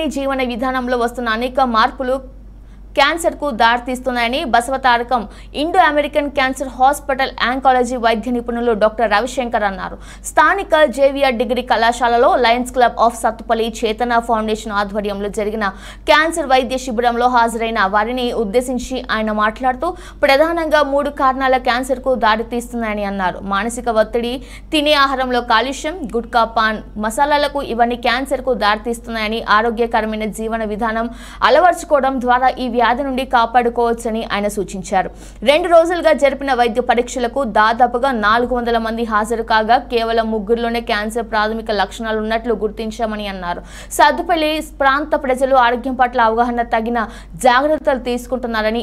మానవుని జీవన విధానంలో వస్తున్న అనేక మార్పులు క్యాన్సర్ కు దారితీస్తున్నాయని Basavatarakam Indo American cancer hospital oncology వైద్య నిపుణులు డాక్టర్ రవిశంకర్ అన్నారు. స్థానిక జేవిఆర్ డిగ్రీ కళాశాలలో Lions club of Sathupalli Chetana foundation ఆధ్వర్యంలో జరిగిన క్యాన్సర్ వైద్య శిబిరంలో హాజరైన వారిని ఉద్దేశించి ఆయన మాట్లాడుతూ ప్రధానంగా 3 కారణాల క్యాన్సర్ కు దారితీస్తున్నాయని అన్నారు. మానసిక ఒత్తిడి, తినే ఆహారంలో కాలుష్యం, గుట్కా, పాన్ మసాలాలకు ఇవన్నీ క్యాన్సర్ కు దారితీస్తున్నాయని, ఆరోగ్యకరమైన జీవన విధానం అలవర్చుకోవడం ద్వారా ఈ వ్యాధి నుండి కాపాడుకోవచ్చని ఆయన సూచించారు. 2 రోజులుగా జరిపిన వైద్య పరీక్షలకు దాదాపుగా 400 మంది హాజరు కాగా కేవలం 3లోనే క్యాన్సర్ ప్రాథమిక లక్షణాలు ఉన్నట్లు గుర్తించామని అన్నారు. సత్తుపల్లి ప్రాంత ప్రజలు ఆరోగ్యం పట్ల అవగాహన, తగిన జాగ్రత్తలు తీసుకుంటున్నారని,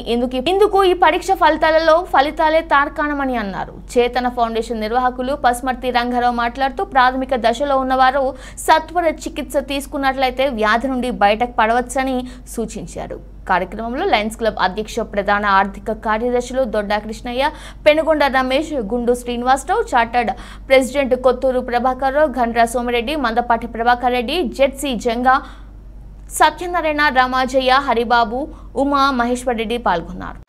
ఇందుకు ఈ పరీక్ష ఫలితాలే తార్కాణమని అన్నారు. చేతన ఫౌండేషన్ నిర్వాహకులు పస్మర్తి రంగారావు మాట్లాడుతూ ప్రాథమిక దశలో ఉన్నవారు సత్వర చికిత్స తీసుకున్నట్లయితే వ్యాధి నుండి బయటకు పడవచ్చని సూచించారు. కార్యక్రమంలో లయన్స్ క్లబ్ అధ్యక్ష ప్రధాన ఆర్థిక కార్యదర్శులు దొడ్డా కృష్ణయ్య, పెనుగొండ రమేష్, గుండు శ్రీనివాసరావు, చార్టర్డ్ ప్రెసిడెంట్ కొత్తూరు ప్రభాకర్ రావు, గండ్రా సోమిరెడ్డి, మందపాటి ప్రభాకర్ రెడ్డి, జెడ్సీ జంగా, సత్యనారాయణ, రామాజయ్య, హరిబాబు, ఉమా, మహేశ్వర్ రెడ్డి పాల్గొన్నారు.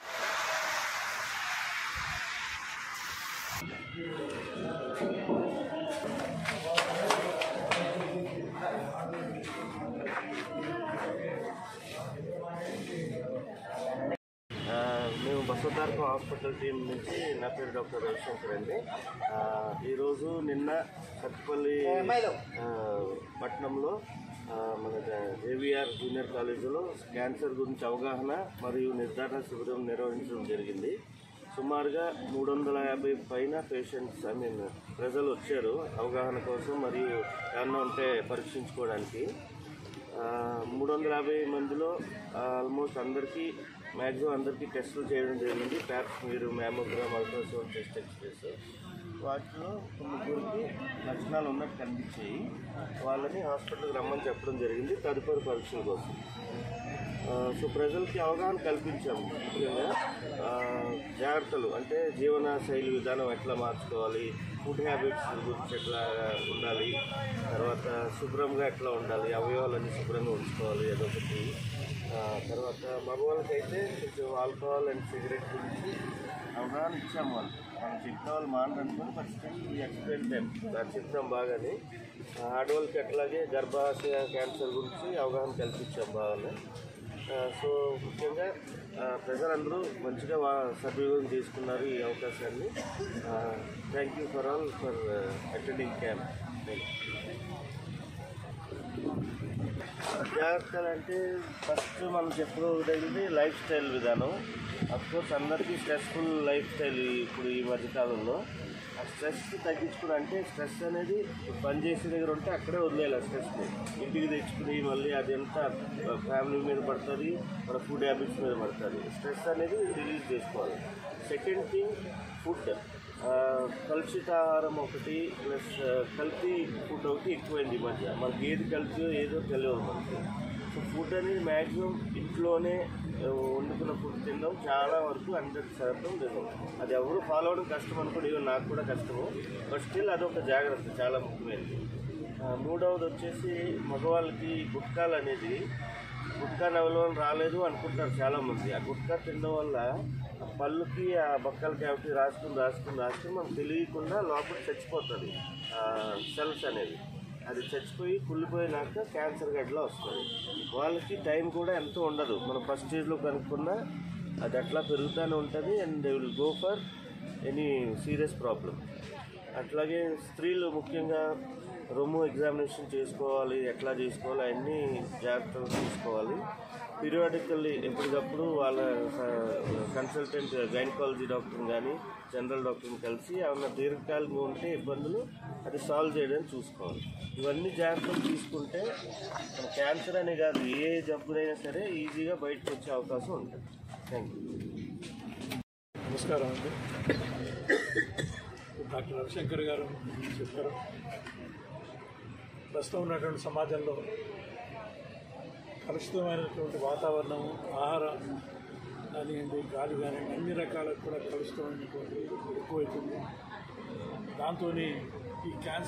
మేము బసవతారకం హాస్పిటల్ టీం నుంచి నా పేరు డాక్టర్ రవిశంకర్ అండి. ఈరోజు నిన్న సత్తుపల్లి పట్టణంలో మన జేవిఆర్ జూనియర్ కాలేజీలో క్యాన్సర్ గురించి అవగాహన మరియు నిర్ధారణ శిబిరం నిర్వహించడం జరిగింది. సుమారుగా 350 పైన పేషెంట్స్ ప్రజలు వచ్చారు అవగాహన కోసం మరియు ఏమన్నా ఉంటే పరీక్షించుకోవడానికి. 350 మందిలో ఆల్మోస్ట్ మ్యాక్సిమం అందరికీ టెస్టులు చేయడం జరిగింది. ప్యాప్స్, మీరు మ్యామోగ్రామ్, అల్ట్రాసౌండ్ టెస్ట్ చేశారు. వాటిలో ముగ్గురికి లక్షణాలు ఉన్నట్టు కనిపించాయి. వాళ్ళని హాస్పిటల్కి రమ్మని చెప్పడం జరిగింది తదుపరి పరీక్షల కోసం. సో ప్రజలకి అవగాహన కల్పించాము. ముఖ్యంగా జాగ్రత్తలు అంటే జీవన శైలి విధానం ఎట్లా మార్చుకోవాలి, ఫుడ్ హ్యాబిట్స్ గురించి ఎట్లా ఉండాలి, తర్వాత శుభ్రంగా ఎట్లా ఉండాలి, అవయవాలన్నీ శుభ్రంగా ఉంచుకోవాలి అదొకటి. తర్వాత మగవాళ్ళకైతే కొంచెం ఆల్కహాల్ అండ్ సిగరెట్ గురించి అవగాహన ఇచ్చాము. మనం చెప్తా వాళ్ళు మానరనుకుని ఫస్ట్ ఎక్స్ప్లెయిన్ టైం దాన్ని చెప్తాం బాగానే. ఆడవాళ్ళకి అట్లాగే గర్భాశయ క్యాన్సర్ గురించి అవగాహన కల్పించాం బాగానే. సో ముఖ్యంగా ప్రజలందరూ మంచిగా సద్వినియోగం తీసుకున్నారు ఈ అవకాశాన్ని. Thank you for all for attending camp. జాగ్రత్తలు అంటే ఫస్ట్ మనం చెప్పుకోగలిగింది లైఫ్ స్టైల్ విధానం. అఫ్కోర్స్ అందరికీ స్ట్రెస్ఫుల్ లైఫ్ స్టైల్ ఇప్పుడు ఈ మధ్యకాలంలో. ఆ స్ట్రెస్ తగ్గించుకుని అంటే స్ట్రెస్ అనేది పని చేసే దగ్గర ఉంటే అక్కడే వదిలేయాలి. ఆ స్ట్రెస్ని ఇంటికి తెచ్చుకుని మళ్ళీ అదంతా ఫ్యామిలీ మీద పడుతుంది, మన ఫుడ్ హ్యాబిట్స్ మీద పడుతుంది. స్ట్రెస్ అనేది రిలీజ్ చేసుకోవాలి. Second thing food. కలుషిత ఆహారం ఒకటి ప్లస్ కల్తీ ఫుడ్ ఒకటి ఎక్కువైంది ఈ మధ్య. మనకి ఏది కల్తీ ఏదో తెలియదు మనకి. సో ఫుడ్ అనేది మ్యాక్సిమం ఇంట్లోనే వండుకున్న ఫుడ్ తినడం చాలా వరకు 100% లేదు. అది ఎవరు ఫాలో అవ్వడం కష్టం అనుకోండి, ఈవెన్ నాకు కూడా కష్టము. బట్ స్టిల్ అదొక జాగ్రత్త చాలా ముఖ్యమైనది. మూడవది వచ్చేసి మగవాళ్ళకి గుట్కాలు అనేది గుట్కా నవలం రాలేదు అనుకుంటారు చాలామంది. ఆ గుట్కా తినడం వల్ల పళ్ళుకి ఆ బక్కల క్యావిటీ రాసుకుని మనకు తెలియకుండా లోపల చచ్చిపోతుంది సెల్స్ అనేది. అది చచ్చిపోయి కుళ్ళిపోయినాక క్యాన్సర్ గడ్డలో వస్తుంది. వాళ్ళకి టైం కూడా ఎంతో ఉండదు. మనం ఫస్ట్ స్టేజ్లో కనుక్కున్నా అది అట్లా పెరుగుతూనే ఉంటుంది and they will go for any serious problem. అట్లాగే స్త్రీలు ముఖ్యంగా రొమ్ము ఎగ్జామినేషన్ చేసుకోవాలి, ఎట్లా చేసుకోవాలి అవన్నీ జాగ్రత్తలు తీసుకోవాలి. పీరియాడికల్లీ ఎప్పటికప్పుడు వాళ్ళ కన్సల్టెంట్ గైనకాలజీ డాక్టర్ని కానీ జనరల్ డాక్టర్ని కలిసి ఏమన్నా దీర్ఘకాలంగా ఉంటే ఇబ్బందులు అది సాల్వ్ చేయడానికి చూసుకోవాలి. ఇవన్నీ జాగ్రత్తలు తీసుకుంటే మన క్యాన్సర్ అనే కాదు ఏ జబ్బునైనా సరే ఈజీగా బయటకు వచ్చే అవకాశం ఉంటుంది. Thank you. నమస్కారం అండి. డాక్టర్ రవిశంకర్ గారు చెప్పారు. ప్రస్తుతం ఉన్నటువంటి సమాజంలో కలుషితమైనటువంటి వాతావరణం, ఆహారం కానివ్వండి, గాలి కానివ్వండి, అన్ని రకాలకు కూడా కలుషితమైనటువంటి ఎక్కువైతుంది. దాంతో ఈ క్యాన్సర్